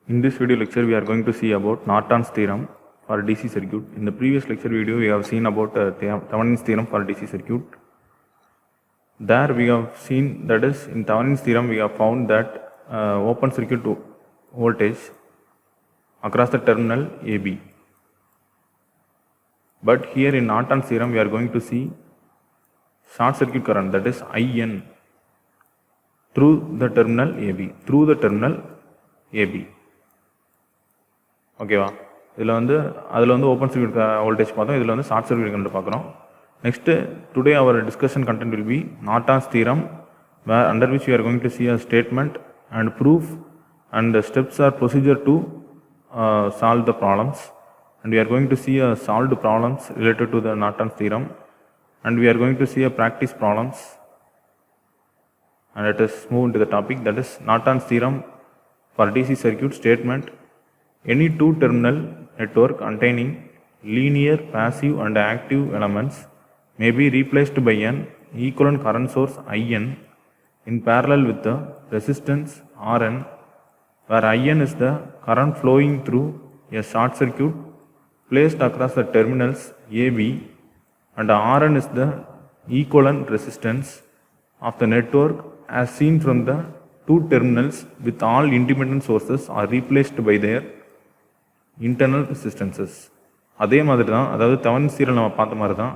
In this video lecture, we are going to see about Norton's theorem for DC circuit. In the previous lecture video, we have seen about Thevenin's theorem for DC circuit. There we have seen, that is, in Thevenin's theorem, we have found that open circuit voltage across the terminal AB. But here in Norton's theorem, we are going to see short circuit current, that is IN, through the terminal AB. ஓகேவா, அதில் வந்து open circuit voltage பார்த்தோம், இதில் வந்து short circuit current பார்க்குறோம். Next today our discussion content will be Norton's theorem, under which we are going to see a statement and proof and the steps or procedure to solve the problems, and we are going to see solved problems related to the Norton's theorem, and we are going to see a practice problems. And let us move into the topic, that is Norton's theorem for DC circuit statement. Any two-terminal network containing linear, passive and active elements may be replaced by an equivalent current source IN in parallel with the resistance RN, where IN is the current flowing through a short circuit placed across the terminals AB, and RN is the equivalent resistance of the network as seen from the two terminals, with all independent sources are replaced by their internal resistances. அதே மாதிரி தான், அதாவது Thevenin's theorem நம்ம பார்த்த மாதிரி தான்.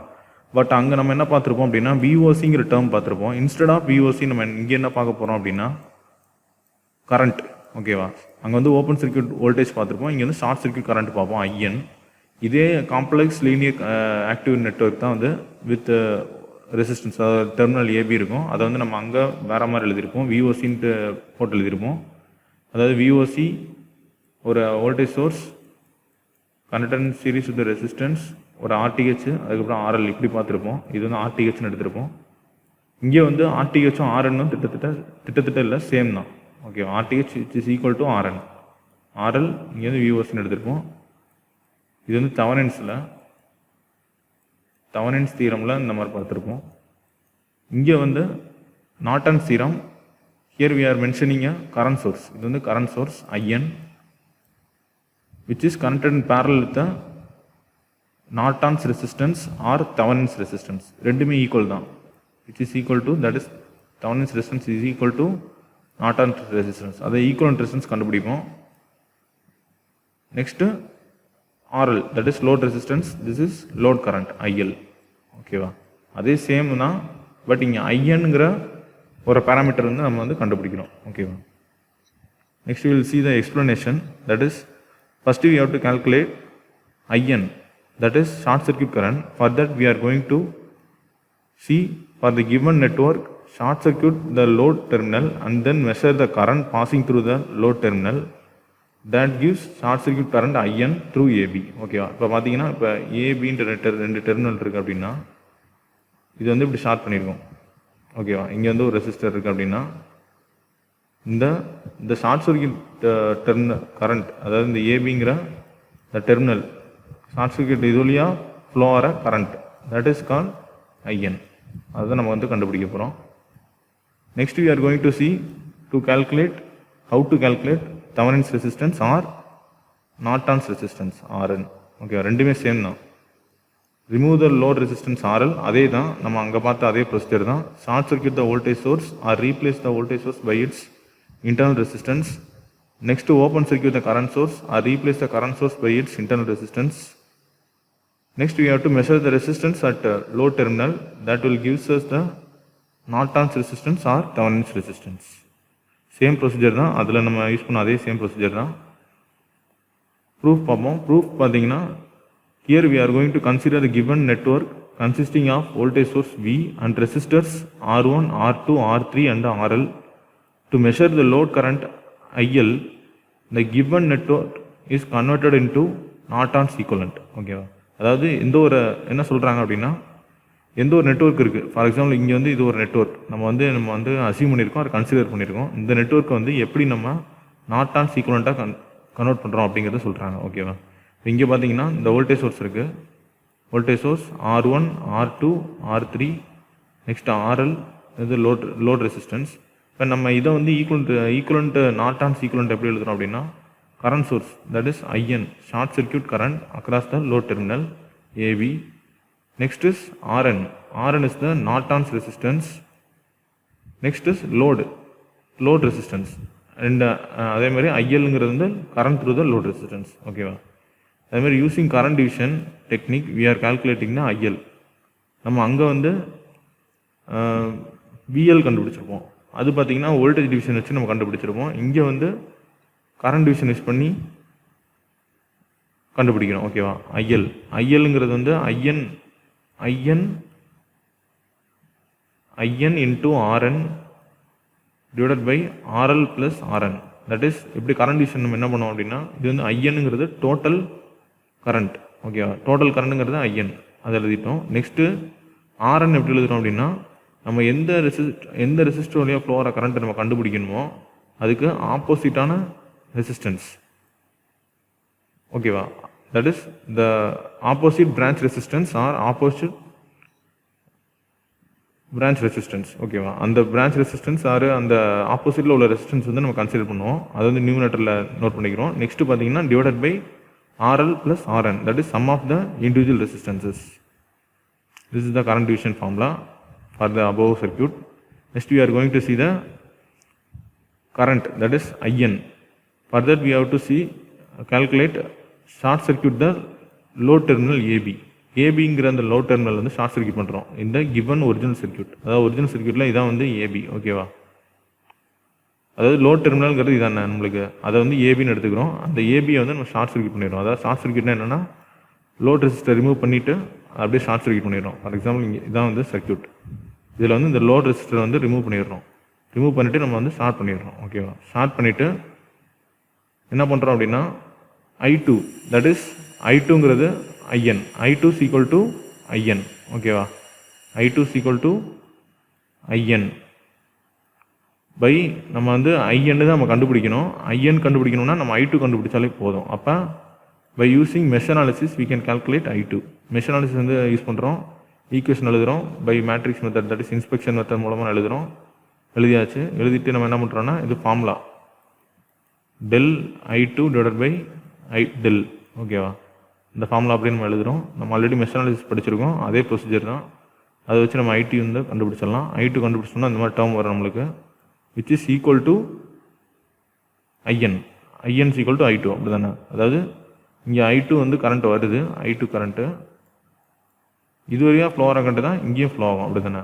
But அங்கே நம்ம என்ன பார்த்துருப்போம் அப்படின்னா, விஓசிங்கிற டேர்ம் பார்த்துருப்போம். இன்ஸ்டெட் ஆஃப் விஓசி நம்ம இங்கே என்ன பார்க்க போகிறோம் அப்படின்னா கரண்ட். ஓகேவா, அங்கே வந்து ஓப்பன் சர்க்யூட் வோல்டேஜ் பார்த்துருப்போம், இங்கே வந்து ஷார்ட் சர்க்யூட் கரண்ட் பார்ப்போம் ஐஎன். இதே காம்ப்ளெக்ஸ் லீனியர் ஆக்டிவ் நெட்வொர்க் தான் வந்து வித் ரெசிஸ்டன்ஸ், அதாவது டெர்மினல் ஏபி இருக்கும். அதை வந்து நம்ம அங்கே வேறு மாதிரி எழுதியிருப்போம், விஓசின்ட்டு போட்டு எழுதியிருப்போம். அதாவது விஓசி ஒரு voltage source connected series with resistance, ஒரு ஆர்டிஹெச், அதுக்கப்புறம் ஆர்எல், இப்படி பார்த்துருப்போம். இது வந்து ஆர்டிஹெச்னு எடுத்திருப்போம். இங்கே வந்து ஆர்டிஹெச்சும் ஆர்என்னும் திட்டத்தட்ட இல்லை, சேம் தான். Okay, RTH is equal to RN, RL இங்கே வந்து விஓசின்னு எடுத்திருப்போம். இது வந்து தெவெனின்ஸ் தியரமில் இந்த மாதிரி பார்த்துருப்போம். இங்கே வந்து Norton's theorem, here we are mentioning a current source. இது வந்து current source IN which is connected in parallel with the Norton's resistance or Thevenin's resistance. ரெண்டுமே ஈக்குவல் தான், which is equal to, that is Thevenin's resistance is equal to Norton's resistance. அதை equivalent resistance கண்டுபிடிப்போம். Next RL, that is load resistance, this is load current IL. ஓகேவா, அதே same தான், but இங்கே ஐஎன்ங்கிற ஒரு parameter வந்து நம்ம வந்து கண்டுபிடிக்கிறோம். ஓகேவா, next we will see the explanation, that is first we have to calculate IN, that is short circuit current. For that we are going to see, for the given network, short circuit the load terminal and then measure the current passing through the load terminal. That gives short circuit current IN through AB. ஓகேவா, இப்போ பார்த்தீங்கன்னா இப்போ ஏபின்ற ரெண்டு terminal இருக்குது அப்படின்னா, இது வந்து இப்படி ஷார்ட் பண்ணியிருக்கோம். ஓகேவா, இங்கே வந்து ஒரு ரெசிஸ்டர் இருக்குது அப்படின்னா, இந்த ஷார்ட் சர்க்யூட் டெர்மினல் கரண்ட், அதாவது இந்த ஏபிங்கிற இந்த டெர்மினல் ஷார்ட் சர்க்யூட் இது வழியாக ஃப்ளோ ஆகிற current, that is call IN. அதுதான் நம்ம வந்து கண்டுபிடிக்க போகிறோம். Next we are going to see to calculate, how to calculate Thevenin's resistance or Norton's resistance RN. Okay, ரெண்டுமே சேம் தான். Remove the load resistance RL, அதே தான் நம்ம அங்கே பார்த்த அதே ப்ரொசீஜர் தான். Short circuit the voltage source or replace the voltage source by its internal resistance. Next to open circuit the current source or replace the current source by its internal resistance. Next we have to measure the resistance at load terminal, that will gives us the Norton's resistance or Thevenin's resistance. Same procedure தான், அதில் நம்ம use பண்ண அதே same procedure தான். Proof பார்ப்போம். Proof பார்த்தீங்கன்னா, here we are going to consider the given network consisting of voltage source V and resistors R1, R2, R3 and RL. To measure the load current IL, the given network is converted into Norton's equivalent. ஓகேவா, அதாவது என்ன சொல்கிறாங்க அப்படின்னா, எந்த ஒரு network இருக்குது, for example இங்கே வந்து இது ஒரு நெட்வொர்க் நம்ம வந்து அசியூம் பண்ணியிருக்கோம், அதை கன்சிடர் பண்ணியிருக்கோம். இந்த நெட்வொர்க்கை வந்து எப்படி நம்ம நார்டான்ஸ் ஈக்குவலண்ட்டாக கன்வெர்ட் பண்ணுறோம் அப்படிங்கிறத சொல்கிறாங்க. ஓகேவா, இங்கே பார்த்தீங்கன்னா இந்த வோல்டேஜ் சோர்ஸ் இருக்குது, voltage source R1, R2, R3, next RL, இது லோட் ரெசிஸ்டன்ஸ். இப்போ நம்ம இதை வந்து ஈக்குவலண்ட் நார்டான்ஸ் ஈக்குவலண்ட் எப்படி எழுதுறோம் அப்படின்னா, current source, that is IN, short circuit current across the load terminal AB. Next is RN. RN is the Norton's resistance. Next is load resistance. And அதே மாதிரி ILங்கிறது வந்து current through the load resistance. ஓகேவா? அதே மாதிரி using current division technique we are calculating the IL. நம்ம அங்கே வந்து VL கண்டுபிடிச்சிருப்போம். அது பார்த்தீங்கன்னா வோல்டேஜ் டிவிஷன் வச்சு நம்ம கண்டுபிடிச்சிருப்போம். இங்கே வந்து கரண்ட் டிவிஷன் யூஸ் பண்ணி கண்டுபிடிக்கிறோம். ஓகேவா? ஐஎல்ங்கிறது வந்து IN into RN divided by RL plus RN. That is எப்படி கரண்ட் டிவிஷன் நம்ம என்ன பண்ணோம் அப்படின்னா, இது வந்து ஐஎன்ங்கிறது டோட்டல் கரண்ட். ஓகேவா? டோட்டல் கரண்ட்டுங்கிறது ஐஎன், அதை எழுதிட்டோம். நெக்ஸ்ட்டு ஆர்என் எப்படி எழுதுகிறோம் அப்படின்னா, நம்ம எந்த ரெசிஸ்டர் வழியாக ஃப்ளோ ஆகிற கரண்ட்டை நம்ம கண்டுபிடிக்கணுமோ அதுக்கு ஆப்போசிட்டான ரெசிஸ்டன்ஸ். ஓகேவா? That is the opposite branch resistance or opposite branch resistance. ஓகேவா? அந்த பிரான்ச் ரெசிஸ்டன்ஸ் ஆர் அந்த ஆப்போசிட்டில் உள்ள ரெசிஸ்டன்ஸ் வந்து நம்ம கன்சிடர் பண்ணுவோம். அது வந்து நியூமரேட்டரில் நோட் பண்ணிக்கிறோம். நெக்ஸ்ட் பார்த்தீங்கன்னா divided by RL plus RN, that is sum of the individual resistances. This is the current division formula for the above circuit. Next we are going to see the current, that is IN. For that we have to calculate short circuit the load terminal AB. ABங்கிற அந்த load terminal வந்து short circuit பண்ணுறோம் இந்த given original circuit. அதாவது original சர்க்யூட்டில் இதான் வந்து AB. ஓகேவா? அதாவது லோட் டெர்மினல்ங்கிறது இதானே நம்மளுக்கு, அதை வந்து ஏபின்னு எடுத்துக்கிறோம். அந்த ஏபியை வந்து நம்ம ஷார்ட் சர்க்யூட் பண்ணிடுறோம். அதாவது ஷார்ட் சர்க்யூட்னா என்னென்னா, லோட் ரெசிஸ்டர் ரிமூவ் பண்ணிவிட்டு அப்படியே ஷார்ட் சர்க்யூட் பண்ணிடுறோம். ஃபார் எக்ஸாம்பிள் இங்கே இதான் வந்து சர்க்யூட். இதில் வந்து இந்த லோட் ரெசிஸ்டர் வந்து ரிமூவ் பண்ணிடுறோம். ரிமூவ் பண்ணிவிட்டு நம்ம வந்து ஷார்ட் பண்ணிடுறோம். ஓகேவா? ஷார்ட் பண்ணிவிட்டு என்ன பண்ணுறோம் அப்படின்னா, I2, தட் இஸ் I2ங்கிறது IN. I2 is equal to IN. ஓகேவா? I2 is equal to IN by நம்ம வந்து ஐஎன் தான் நம்ம கண்டுபிடிக்கணும். ஐஎன் கண்டுபிடிக்கணும்னா நம்ம I2 கண்டுபிடிச்சாலே போதும். அப்போ by using mesh analysis we can calculate I2. Mesh analysis வந்து யூஸ் பண்ணுறோம். ஈக்குவேஷன் எழுதுகிறோம் by matrix method, that is inspection method மூலமாக எழுதுகிறோம். எழுதியாச்சு. எழுதிட்டு நம்ம என்ன பண்ணுறோன்னா, இது formula del I2 divided by del. ஓகேவா? இந்த ஃபார்முலா அப்படியே நம்ம எழுதுகிறோம். நம்ம ஆல்ரெடி மெஷ் அனாலிசிஸ் படிச்சிருக்கோம், அதே ப்ரொசீஜர் தான். அதை வச்சு நம்ம I2 வந்து கண்டுபிடிச்சிடலாம். I2 கண்டுபிடிச்சோம்னா இந்த மாதிரி டேர்ம் வரும் நம்மளுக்கு, which is equal to IN. IN is equal to I2. அப்படி தானே? அதாவது இங்கே I2 வந்து கரண்ட் வருது, I2 கரண்ட்டு இது வரையாக ஃப்ளோ ஆகிற கரண்ட்டு தான் இங்கேயும் ஃப்ளோ ஆகும். அப்படி தானே?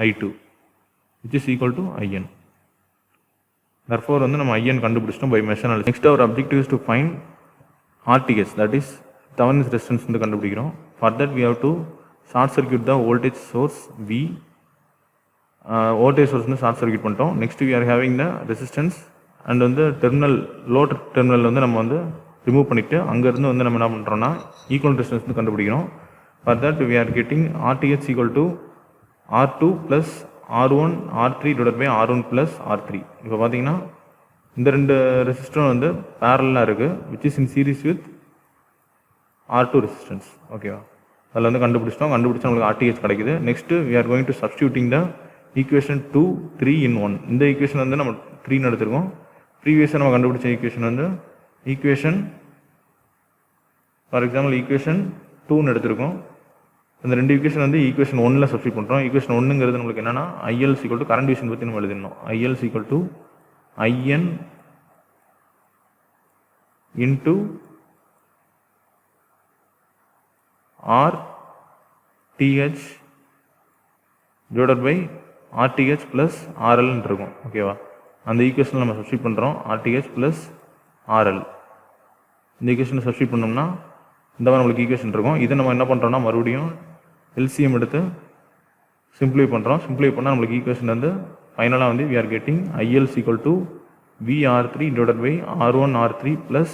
I2 which is equal to IN. therefore வந்து நம்ம IN கண்டுபிடிச்சிட்டோம் by mesh analysis. Next our objective is to find RTH, that is Thevenin's resistance வந்து கண்டுபிடிக்கிறோம். For that we have to short circuit the voltage source V. Voltage source வந்து short circuit பண்ணிட்டோம். Next we are having the resistance and வந்து terminal load terminal வந்து நம்ம வந்து remove பண்ணிவிட்டு அங்கேருந்து வந்து நம்ம என்ன பண்ணுறோம்னா ஈக்குவல் ரெசிஸ்டன்ஸ் வந்து கண்டுபிடிக்கிறோம். For that we are getting RTH equal to R2 plus R1 R3 divide by R1 plus R3. இப்போ பார்த்தீங்கன்னா இந்த ரெண்டு ரெசிஸ்டரும் வந்து பேரலாக இருக்குது, which is in series with R2 resistance. ஓகேவா? அதில் வந்து கண்டுபிடிச்சா நம்மளுக்கு RTH கிடைக்குது. Next we are going to substituting the equation 2, 3 in 1. இந்த ஈக்குவேஷன் வந்து நம்ம 3 எடுத்துருக்கோம். ப்ரீவியஸாக நம்ம கண்டுபிடிச்ச ஈக்குவேஷன் வந்து ஃபார் எக்ஸாம்பிள் ஈக்குவேஷன் 2ன்னு எடுத்திருக்கோம். இந்த ரெண்டு ஈக்குவேஷன் வந்து ஈக்குவேஷன் 1ல் சப்ஸ்டியூட் பண்ணுறோம். ஈக்குவேஷன் 1ங்கிறது நம்மளுக்கு என்னென்னா IL is equal to current division பற்றி நம்ம எழுதிடணும். IL is equal to IN into RTH divided by RTH plus RL இருக்கும். ஓகேவா? அந்த ஈக்குவேஷனில் நம்ம சப்ஸ்டியூட் பண்ணுறோம் RTH plus RL. இந்த ஈக்குவேஷனை சப்ஸ்டியூட் பண்ணோம்னா இந்த மாதிரி நம்மளுக்கு ஈக்குவேஷன் இருக்கும். இதை நம்ம என்ன பண்ணுறோம்னா மறுபடியும் LCM எடுத்து சிம்பிளை பண்ணுறோம். சிம்பிளை பண்ணால் நம்மளுக்கு ஈக்குவேஷன் வந்து ஃபைனலாக வந்து we are getting IL is equal to VR3 divided by R1 R3 plus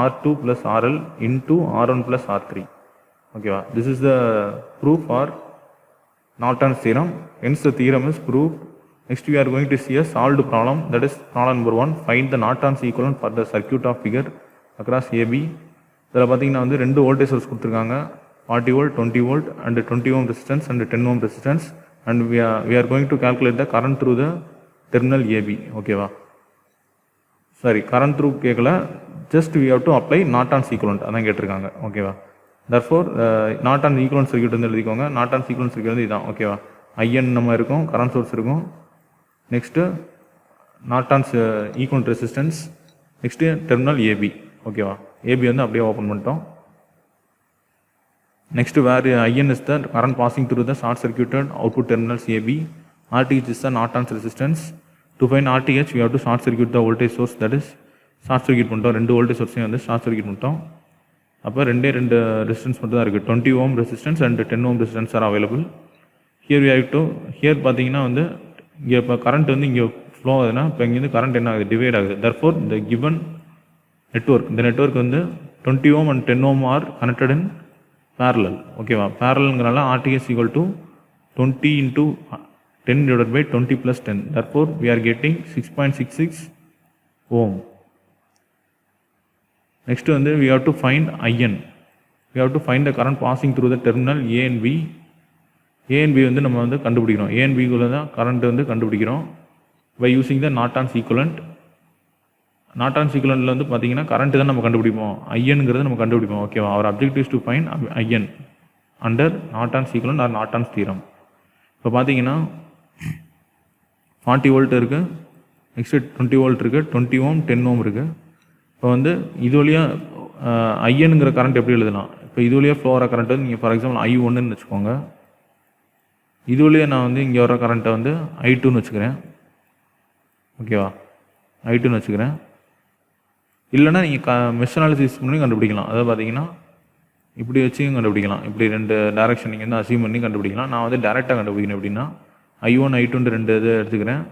R2 plus RL into R1 plus R3. ஓகேவா? This is the proof for Norton's theorem. Hence the theorem is proved. Next we are going to see a solved problem, that is problem number 1. Find the Norton's equivalent for the circuit of figure across AB. இதில் பார்த்தீங்கன்னா வந்து ரெண்டு voltage source கொடுத்துருக்காங்க, 40 volt, 20 volt and 20 ohm resistance and 10 ohm resistance, and we are going to calculate the current through the terminal AB. ஓகேவா? Sorry, current through கேட்கல, just we have to apply Norton's equivalent அதான் கேட்டிருக்காங்க. ஓகேவா? Therefore நார்டான் equivalent circuit வந்து எழுதிக்கோங்க. நார்டான் equivalent circuit வந்து இதான். ஓகேவா? ஐஎன் நம்ம இருக்கும், கரண்ட் சோர்ஸ் இருக்கும். Next Norton's equivalent resistance. Next terminal AB. ஓகேவா? ஏபி வந்து அப்படியே ஓப்பன் பண்ணிட்டோம். Next, where IN is the current passing through the short circuited output terminals AB, RTH is the Norton's resistance. To find RTH, we have to short circuit the voltage source, that is short circuit பண்ணிட்டோம். ரெண்டு voltage source வந்து short circuit பண்ணிட்டோம். அப்போ ரெண்டு resistance மட்டும் தான் இருக்குது. 20 ohm resistance and 10 ohm resistance are available. Here we have to, here பார்த்தீங்கன்னா வந்து இங்கே இப்போ கரண்ட் வந்து இங்கே ஃப்ளோ ஆகுதுன்னா இப்போ இங்கேருந்து கரண்ட் என்ன ஆகுது, டிவைட் ஆகுது. therefore the given network, இந்த நெட்வொர்க் வந்து 20 ohm and 10 ohm are connected in parallel. ஓகேவா? பேரலல்ங்கிறனால RTH equal to 20 into 10 divided by 20 plus 10. Therefore, we are getting 6.66 ohm. Next வந்து we have to find IN. We have to find the current passing through the terminal A and B. A and B வந்து நம்ம வந்து கண்டுபிடிக்கிறோம். A and B குள்ள தான் current வந்து கண்டுபிடிக்கிறோம் by using the Norton's equivalent. Norton's ஈக்குவலண்ட்டில் வந்து பார்த்தீங்கன்னா கரண்ட் தான் நம்ம கண்டுபிடிப்போம், ஐஎன்ங்கிறது நம்ம கண்டுபிடிப்போம். ஓகேவா? Our objective is to find IN under Norton's equivalent or Norton's theorem. இப்போ பார்த்தீங்கன்னா 40 வோல்ட் இருக்குது, நெக்ஸ்ட்டு 20 வோல்ட் இருக்குது, 20 ஓம் 10 ஓம் இருக்குது. இப்போ வந்து இது வழியாக ஐஎன்ங்கிற கரண்ட் எப்படி எழுதலாம்? இப்போ இது வழியாக ஃப்ளோ வர கரண்ட் வந்து நீங்கள் ஃபார் எக்ஸாம்பிள் I1ன்னு வச்சுக்கோங்க. இது வழியாக நான் வந்து இங்கே வர கரண்ட்டை வந்து I2ன்னு வச்சுக்கிறேன். ஓகேவா? I2ன்னு வச்சுக்கிறேன். இல்லைனா நீங்கள் மெஷ் அனாலிசிஸ் பண்ணி கண்டுபிடிக்கலாம். அதாவது பார்த்தீங்கன்னா இப்படி வச்சும் கண்டுபிடிக்கலாம். இப்படி ரெண்டு டேரக்ஷன் நீங்கள் வந்து அசீவ் பண்ணி கண்டுபிடிக்கலாம். நான் வந்து டேரெக்டாக கண்டுபிடிக்கணும். எப்படின்னா I1 I2 ரெண்டு இது எடுத்துக்கிறேன்.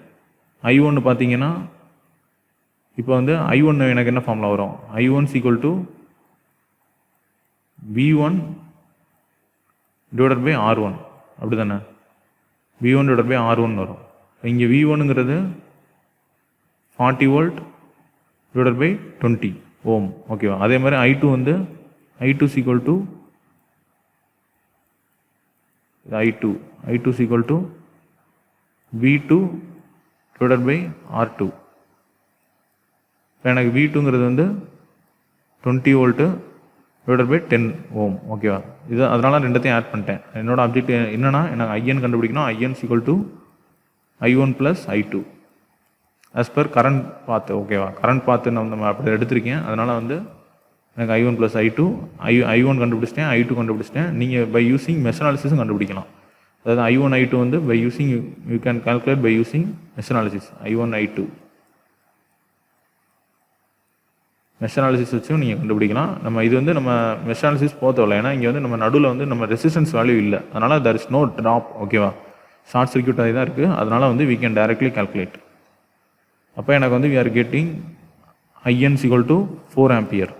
I1 பார்த்தீங்கன்னா இப்போ வந்து I1 எனக்கு என்ன ஃபார்முலா வரும்? I1 equal to V1 divided by R1 அப்படி தானே? V1 டிவைடட் பை R1 வரும். இங்கே V1ங்கிறது 40 வோல்ட் டிவைடட் பை 20 ஓம். ஓகேவா? அதே மாதிரி I2 வந்து I2 equal to I2 equal to V2 divided by R2. இப்போ எனக்கு V2ங்கிறது வந்து 20 வோல்ட்டு டிவைடட் பை 10 ஓம். ஓகேவா? இது அதனால ரெண்டத்தையும் ஆட் பண்ணிட்டேன். என்னோட அப்ஜெக்ட் என்னன்னா எனக்கு ஐஎன் கண்டுபிடிக்கணும். IN equal to I1 plus I2 as per current பார்த்து. ஓகேவா? கரண்ட் பார்த்து நம்ம அப்படி எடுத்திருக்கேன். அதனால் வந்து எனக்கு I1 ப்ளஸ் I2 I1 கண்டுபிடிச்சிட்டேன், I2 கண்டுபிடிச்சிட்டேன். நீங்கள் பை யூஸிங் மெஷ் அனாலிசிஸும் கண்டுபிடிக்கலாம். அதாவது I1 I2 வந்து by using you can calculate by using mesh analysis. I1 I2 mesh analysis வச்சும் நீங்கள் கண்டுபிடிக்கலாம். நம்ம இது வந்து நம்ம மெஷ் அனாலிசிஸ் போத்தவில்லை. ஏன்னா இங்கே வந்து நம்ம நடுவில் வந்து நம்ம ரெசிஸ்டன்ஸ் வேல்யூ இல்லை. அதனால் there is no drop. ஓகேவா? ஷார்ட் சர்க்யூட் ஆகி தான் இருக்குது. அதனால் வந்து we can directly calculate. அப்போ எனக்கு வந்து we are getting IN equal to 4 ampere.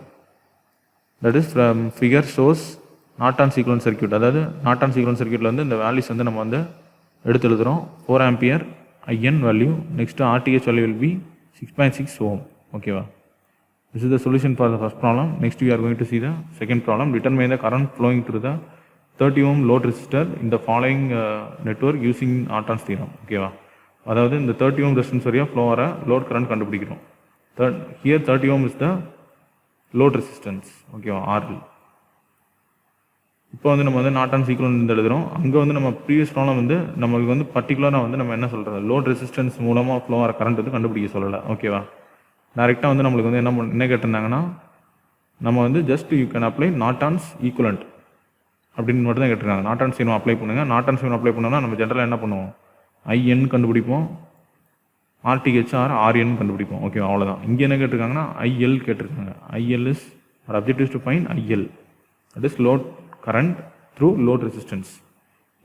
That is from figure shows Norton's equivalent circuit. அதாவது Norton's equivalent circuitல வந்து இந்த வேல்யூஸ் வந்து நம்ம வந்து எடுத்து எழுதுகிறோம். 4 ampere IN value. Next RTH value will be 6.6 ohm. ஓகேவா? This is the solution for the first problem. Next we are going to see the second problem. Determine the current flowing through the 30 ohm load resistor in the following network using Norton's theorem. ஓகேவா? அதாவது இந்த 30 ohm resistance வரையாக flow வர load current கண்டுபிடிக்கிறோம். Here 30 ohm is the load resistance. ஓகேவா? RL. இப்போ வந்து நம்ம வந்து நார்டான்ஸ் ஈக்குவலண்ட் எழுதுகிறோம். அங்கே வந்து நம்ம ப்ரீவியஸ் ப்ராப்ளம் வந்து நமக்கு வந்து பர்டிகுலராக வந்து நம்ம என்ன சொல்கிறது, லோட் ரெசிஸ்டன்ஸ் மூலமாக ஃப்ளோ வர கரண்ட் வந்து கண்டுபிடிக்க சொல்லலை. ஓகேவா? டேரெக்டாக வந்து நம்மளுக்கு வந்து என்ன கேட்டிருந்தாங்கன்னா நம்ம வந்து just you can apply Norton's equivalent அப்படின்னு மட்டும் தான் கேட்டிருக்காங்க. நார்டான்ஸ் சீரம் அப்ளை பண்ணுங்கள். நார்டான்ஸ் சீரம் அப்ளை பண்ணோம்னா நம்ம ஜென்ரலாக என்ன பண்ணுவோம்? IN கண்டுபிடிப்போம், RTH ஆர் RN கண்டுபிடிப்போம். ஓகே, அவ்வளோதான். இங்கே என்ன கேட்டிருக்காங்கன்னா IL கேட்டிருக்காங்க. IL is our objective is to find IL, that is load current through load resistance.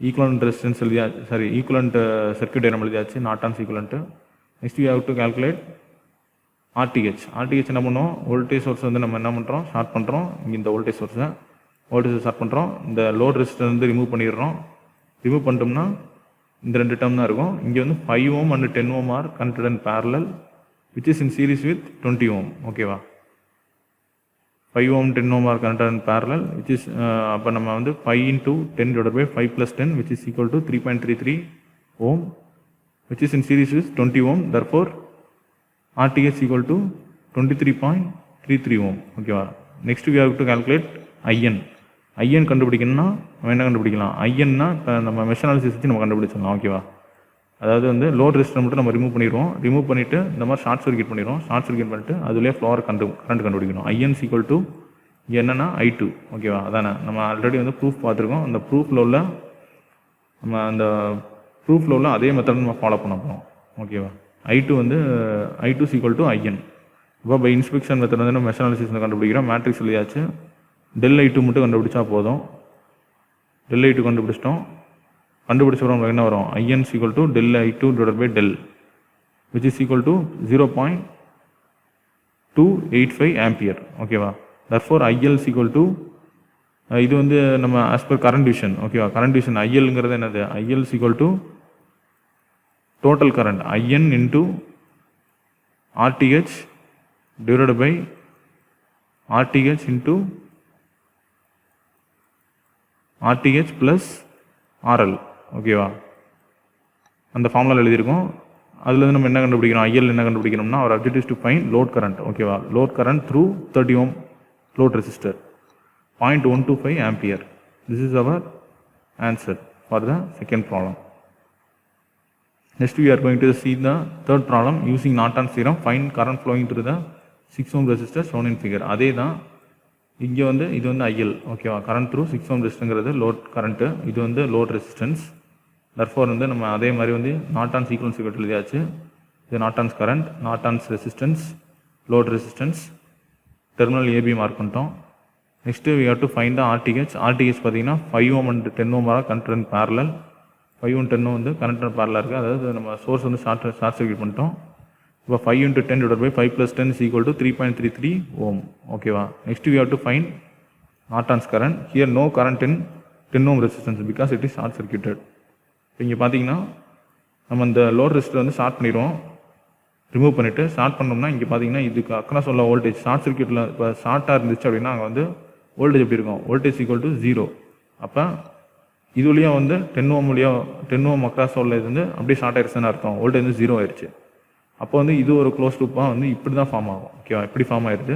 Equivalent resistance equivalent circuit diagram எழுதியாச்சு, Norton's equivalent. Next we have to calculate RTH. RTH என்ன பண்ணுவோம்? Voltage source வந்து நம்ம என்ன பண்ணுறோம்? Short பண்ணுறோம். இங்கே இந்த வோல்டேஜ் சோர்ஸை ஷார்ட் பண்ணுறோம். இந்த லோட் ரெசிஸ்டர் வந்து ரிமூவ் பண்ணிடுறோம். ரிமூவ் பண்ணிட்டோம்னா இந்த ரெண்டு டேர்ம் தான் இருக்கும். இங்கே வந்து 5 ohm and 10 ohm R connected in parallel which is in series with 20 ohm. ஓகேவா? 5 ohm 10 ohm R connected in parallel which is அப்போ நம்ம வந்து 5 into 10 divided by 5 plus 10 which is equal to 3.33 ohm which is in series with 20 ohm. Therefore RTH equal to 23.33 33 ohm. ஓகேவா. Next we have to calculate IN. IN கண்டுபிடிக்கணும்னா நம்ம என்ன கண்டுபிடிக்கலாம், ஐஎன்னா இப்போ நம்ம மெஷ் அனாலிசிஸ் வச்சு நம்ம கண்டுபிடிச்சிடலாம். ஓகேவா. அதாவது வந்து லோட் ரெசிஸ்டர் மட்டும் நம்ம ரிமூவ் பண்ணிடுவோம். ரிமூவ் பண்ணிவிட்டு இந்த மாதிரி ஷார்ட் சர்க்யூட் பண்ணிடுவோம். ஷார்ட் சர்க்யூட் பண்ணிட்டு அதுலேயே ஃப்ளோர் கரண்ட் கண்டுபிடிக்கணும். ஐஎன் ஈக்குவல் டு என்னன்னா I2. ஓகேவா. அதானே நம்ம ஆல்ரெடி வந்து ப்ரூஃப் பார்த்துருக்கோம். அந்த ப்ரூஃபில் உள்ள நம்ம அந்த ப்ரூஃபில் உள்ள அதே மெத்தட் நம்ம ஃபாலோ பண்ண போகிறோம். ஓகேவா. I2 வந்து I2 ஈக்குவல் டு ஐஎன். இப்போ பை இன்ஸ்பெக்ஷன் மெத்தட் வந்து நம்ம மெஷ் அனாலிசிஸ் கண்டுபிடிக்கிறோம். மேட்ரிக்ஸ் எழுதியாச்சு. ∆I2 மட்டும் கண்டுபிடிச்சா போதும். ∆I2 கண்டுபிடிச்சிட்டோம். கண்டுபிடிச்சப்பறம் நமக்கு என்ன வரும், IN equal to ∆I2 divided by ∆, which is equal to 0.285 ampere. ஓகேவா. தர்ஃபோர் IL ஈக்குவல் டு இது வந்து நம்ம ஆஸ் பர் கரண்ட் டிவிஷன். ஓகேவா. கரண்ட் டிவிஷன் ILங்கிறது என்னது, IL equal to total current IN into RTH divided by RTH into RTH plus RL. ஓகேவா. அந்த formula எழுதியிருக்கோம். அதுலேருந்து நம்ம என்ன கண்டுபிடிக்கணும், IL என்ன கண்டுபிடிக்கணும்னா our object to find load current. ஓகேவா. Load current through 30 ohm load resistor 0.125 ampere. This is our answer for the second problem. Next we are going to see the third problem using Norton's theorem. Find current flowing through the 6 ohm resistor shown in figure. அதே தான் இங்கே வந்து இது வந்து IL. ஓகேவா. Current through 6 ohm ரெசிஸ்டருங்கிறது load current, இது வந்து லோட் ரெசிஸ்டன்ஸ். தர்ஃபோர் வந்து நம்ம அதே மாதிரி வந்து நார்டான்ஸ் ஈக்குவலன்ஸ் சர்க்யூட் எழுதியாச்சு. இது Norton's current, Norton's resistance, load resistance, terminal AB mark பண்ணிட்டோம். Next we have to find the RTH. RTH பார்த்தீங்கன்னா 5 ohm and 10 ohm current parallel. 5 and 10 வந்து கரண்ட் பேரலாக இருக்குது. அதாவது நம்ம சோர்ஸ் வந்து ஷார்ட் சர்க்யூட் பண்ணிட்டோம். இப்போ 5 × 10 divide by 5 + 10 is equal to 3.33 ohm. ஓகேவா. Next we have to find Norton's current. Here no current in 10 ohm resistance because it is short circuited. இங்கே பார்த்தீங்கன்னா நம்ம இந்த லோட் ரெசிஸ்டர் வந்து ஷார்ட் பண்ணிடுவோம். ரிமூவ் பண்ணிவிட்டு ஸ்டார்ட் பண்ணோம்னா இங்கே பார்த்தீங்கன்னா இதுக்கு அக்கறாஸ் உள்ள வோல்டேஜ் ஷார்ட் சர்க்யூட்டில் இப்போ ஷார்ட்டாக இருந்துச்சு அப்படின்னா அங்கே வந்து வோல்டேஜ் எப்படி இருக்கும், வோல்டேஜ் ஈக்குவல் டு 0. அப்போ இது வழியாக வந்து 10 ohm வழியாக 10 ohm அக்ராஸ் உள்ள இது வந்து அப்படியே ஷார்ட் ஆயிடுச்சுன்னு அர்த்தம். வோல்டேஜ் வந்து 0 ஆயிடுச்சு. அப்போ வந்து இது ஒரு க்ளோஸ் லூப்பாக வந்து இப்படி தான் ஃபார்ம் ஆகும். ஓகேவா. இப்படி ஃபார்ம் ஆயிடுது.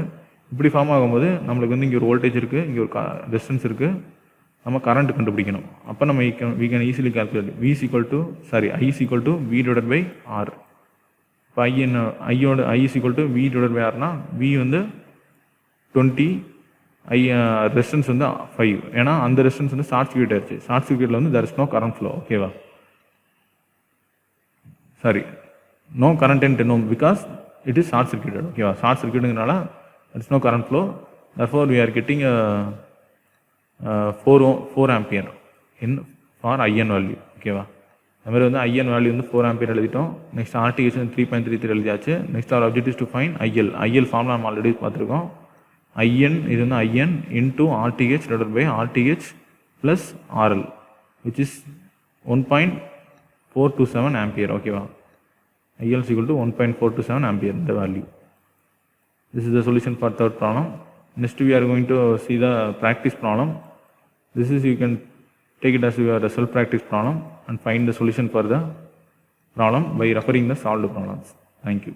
இப்படி ஃபார்ம் ஆகும்போது நம்மளுக்கு வந்து இங்கே ஒரு வோல்டேஜ் இருக்குது, இங்கே ஒரு ரெசிஸ்டன்ஸ் இருக்குது, நம்ம கரண்ட் கண்டுபிடிக்கணும். அப்போ நம்ம we can easily calculate I is equal to V divided by R. இப்போ I is equal to V divided by Rனா V வந்து 20, ரெசிஸ்டன்ஸ் வந்து 5. ஏன்னா அந்த ரெசிஸ்டன்ஸ் வந்து ஷார்ட் சர்க்யூட் ஆயிடுச்சு. ஷார்ட் சர்க்யூட்டில் வந்து there is no current flow. ஓகேவா. no current in 10 ohm because it is short circuited. ஓகேவா. ஷார்ட் சர்க்யூட்டுங்கிறனால there is no current flow. Therefore we are getting a 4 ampere in for IN value. ஓகேவா. அது மாதிரி வந்து IN value வந்து 4 ampere எழுதிட்டோம். Next RTH வந்து 3.33 எழுதியாச்சு. Next our object is to find IL formula நம்ம ஆல்ரெடி பார்த்துருக்கோம். IN இது வந்து IN into RTH divided by RTH plus RL which is 1.427 ampere. ஓகேவா. IL is equal to 1.427 ampere the value. This is the solution for third problem. Next we are going to see the practice problem. This is, you can take it as your self practice problem and find the solution for the problem by referring the solved problems. Thank you.